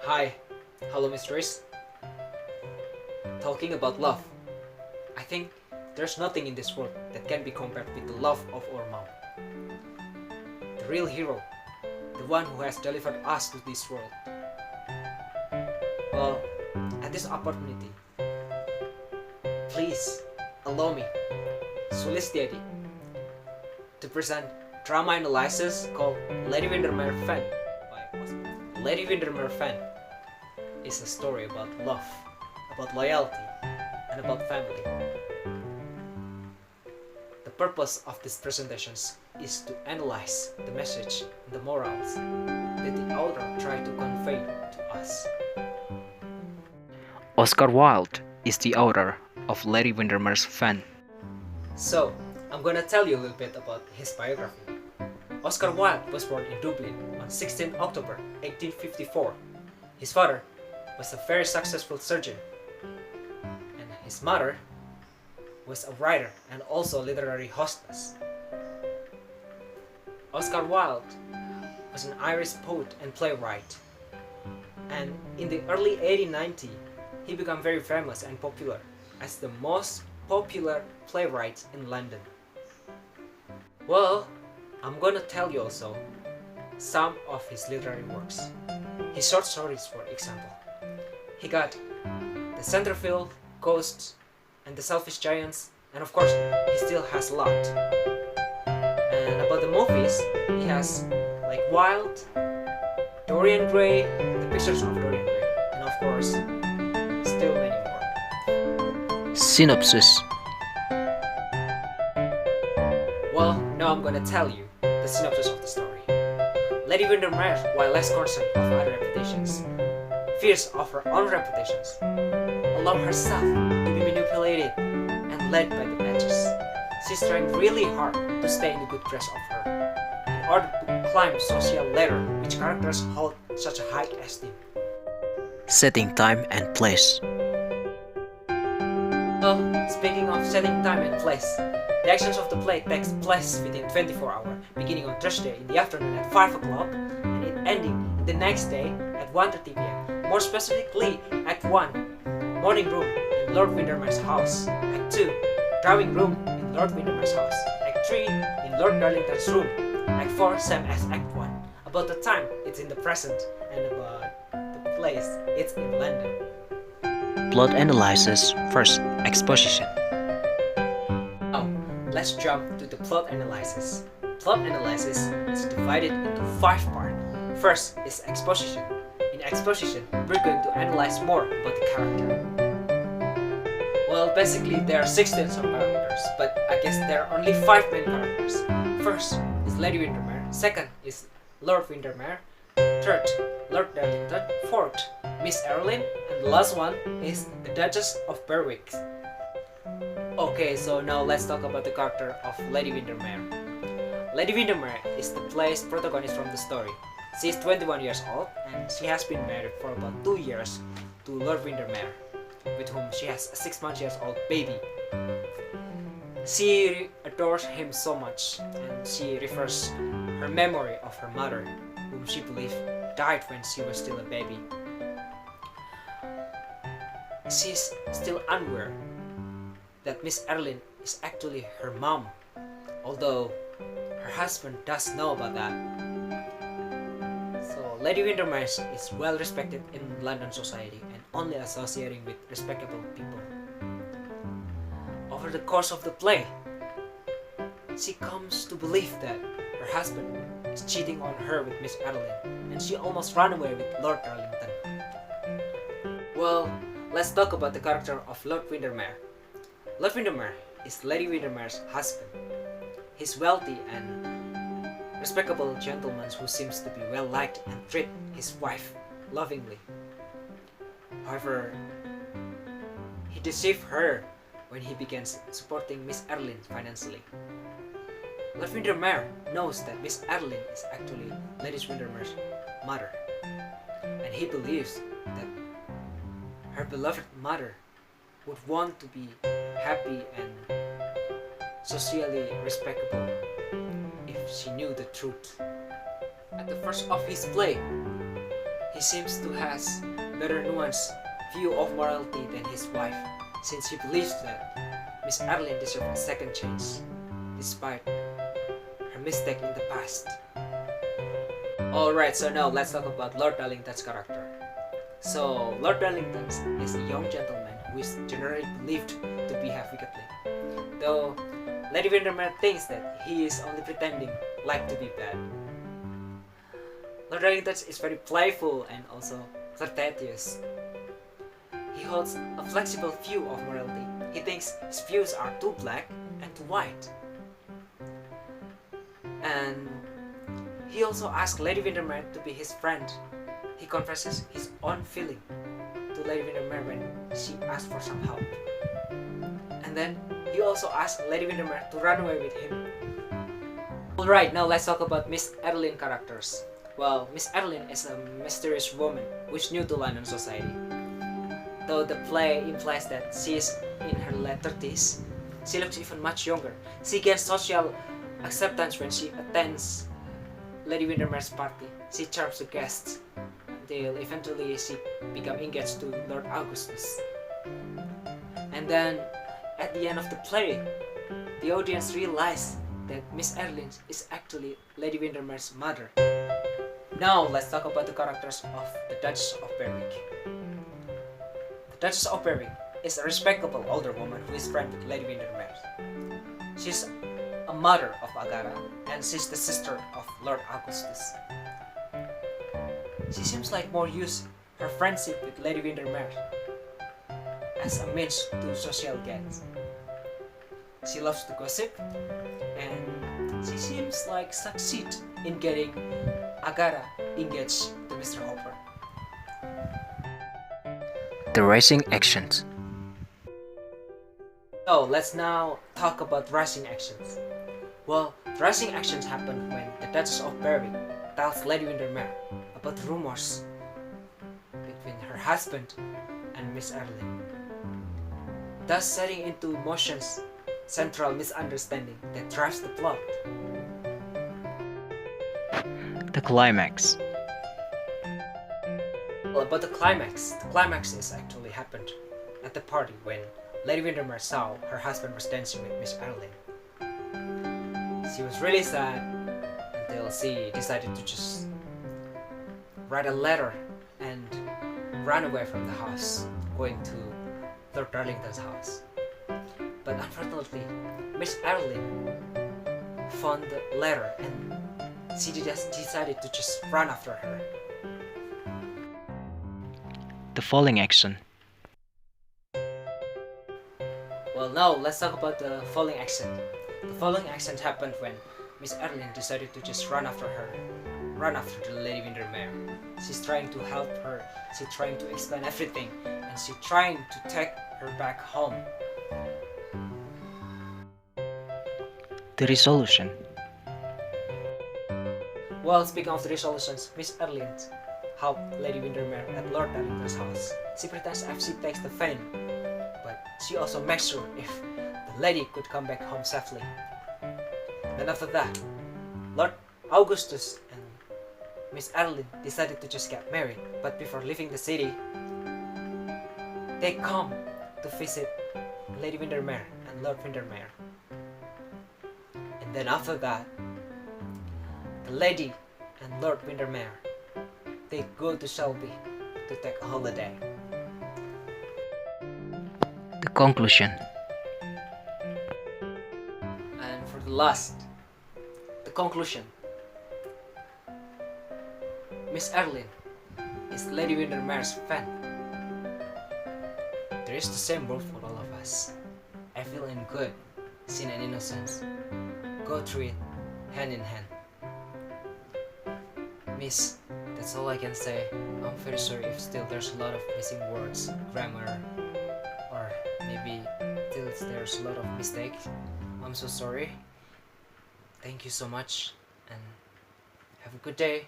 Hi, hello Miss Ruiz. Talking about love, I think there's nothing in this world that can be compared with the love of our mom. The real hero, the one who has delivered us to this world. Well, at this opportunity, please allow me, Sulistiyadi, to present drama analysis called Lady Windermere Fan by Oscar. Lady Windermere Fan is a story about love, about loyalty, and about family. The purpose of these presentations is to analyze the message and the morals that the author tried to convey to us. Oscar Wilde is the author of Lady Windermere's Fan. So, I'm gonna tell you a little bit about his biography. Oscar Wilde was born in Dublin on 16 October 1854. His father was a very successful surgeon, and his mother was a writer and also a literary hostess. Oscar Wilde was an Irish poet and playwright, and in the early 1890s he became very famous and popular as the most popular playwright in London. Well, I'm gonna tell you also some of his literary works. His short stories, for example. He got The Centerville, Ghosts, and The Selfish Giants, and of course, he still has a lot. And about the movies, he has like Wild, Dorian Gray, The Pictures of Dorian Gray, and of course, still many more. Synopsis. Well, now I'm gonna tell you the synopsis of the story. Lady Windermere, while less concerned of other reputations, fears of her own reputations, allow herself to be manipulated and led by the badges. She's trying really hard to stay in the good grace of her, in order to climb social ladder which characters hold such a high esteem. Setting, time, and place. Well, speaking of setting time and place, the actions of the play takes place within 24 hours, beginning on Thursday in the afternoon at 5 o'clock and it ending the next day at 1:30 p.m. More specifically, Act 1, morning room in Lord Windermere's house. Act 2, drawing room in Lord Windermere's house. Act 3, in Lord Darlington's room. Act 4, same as Act 1. About the time, it's in the present, and about the place, it's in London. Plot analysis. First, exposition. Now, let's jump to the plot analysis. Plot analysis is divided into 5 parts. First is exposition. In exposition, we're going to analyze more about the character. Well, basically there are 16 sub-characters, but I guess there are only 5 main characters. First is Lady Windermere, second is Lord Windermere, third, Lord Darlington, fourth, Miss Earlyn, and the last one is the Duchess of Berwick. Okay, so now let's talk about the character of Lady Windermere. Lady Windermere is the play's protagonist from the story. She is 21 years old and she has been married for about 2 years to Lord Windermere, with whom she has a 6-month-old baby. She adores him so much and she refers her memory of her mother, whom she believes died when she was still a baby. She is still unaware that Miss Earlyn is actually her mom, although her husband does know about that. So Lady Windermere is well respected in London society and only associating with respectable people. Over the course of the play, she comes to believe that her husband is cheating on her with Miss Earlyn, and she almost ran away with Lord Darlington. Well, let's talk about the character of Lord Windermere. Lord Windermere is Lady Windermere's husband. He's wealthy and respectable gentleman who seems to be well liked and treat his wife lovingly. However, he deceived her when he began supporting Miss Earlyn financially. Lord Windermere knows that Miss Earlyn is actually Lady Windermere's mother, and he believes that her beloved mother would want to be happy and socially respectable if she knew the truth. At the first of his play, he seems to has better nuanced view of morality than his wife, since he believes that Miss Adeline deserves a second chance, despite her mistake in the past. Alright, so now let's talk about Lord Darlington's character. So, Lord Darlington is a young gentleman who is generally believed to behave wickedly, though Lady Windermere thinks that he is only pretending like to be bad. Lord Darlington is very playful and also flirtatious. He holds a flexible view of morality. He thinks his views are too black and too white. And he also asks Lady Windermere to be his friend. He confesses his own feeling to Lady Windermere when she asks for some help. And then he also asks Lady Windermere to run away with him. Alright, now let's talk about Miss Adeline characters. Well, Miss Adeline is a mysterious woman who is new to London society. Though the play implies that she is in her late 30s, she looks even much younger. She gains social acceptance when she attends Lady Windermere's party. She charms the guests until eventually she becomes engaged to Lord Augustus. And then, at the end of the play, the audience realizes that Miss Adeline is actually Lady Windermere's mother. Now let's talk about the characters of the Duchess of Berwick. The Duchess of Berwick is a respectable older woman who is friend with Lady Windermere. She's a mother of Agara and she's the sister of Lord Augustus. She seems like more use her friendship with Lady Windermere as a means to social gains. She loves to gossip and she seems like succeed in getting Agara engaged to Mr. Hopper. The rising actions. So let's now talk about rushing actions. Well, rushing actions happen when the Duchess of Berwick tells Lady Windermere about rumors between her husband and Miss Adeline, thus setting into motions central misunderstanding that drives the plot. The climax. Well, about the climax is actually happened at the party when Lady Windermere saw her husband was dancing with Miss Adeline. She was really sad until she decided to just write a letter and run away from the house, going to Lord Darlington's house. But unfortunately, Miss Adeline found the letter and she just decided to just run after her. The falling action. Well, now let's talk about the falling accent. The falling accent happened when Miss Adeline decided to just run after the Lady Windermere. She's trying to help her, she's trying to explain everything, and she's trying to take her back home. The resolution. Well, speaking of the resolutions, Miss Adeline helped Lady Windermere at Lord Darlington's house. She pretends as she takes the fame, but she also makes sure if the lady could come back home safely. Then after that, Lord Augustus and Miss Adeline decided to just get married, but before leaving the city, they come to visit Lady Windermere and Lord Windermere. And then after that, the lady and Lord Windermere, they go to Shelby to take a holiday. The conclusion. And for the last, the conclusion. Miss Adeline is Lady Windermere's fan. There is the same word for all of us. Evil and good, sin and innocence, go through it hand in hand. Miss, that's all I can say. I'm very sorry if still there's a lot of missing words, grammar, or maybe still there's a lot of mistakes. I'm so sorry. Thank you so much and have a good day.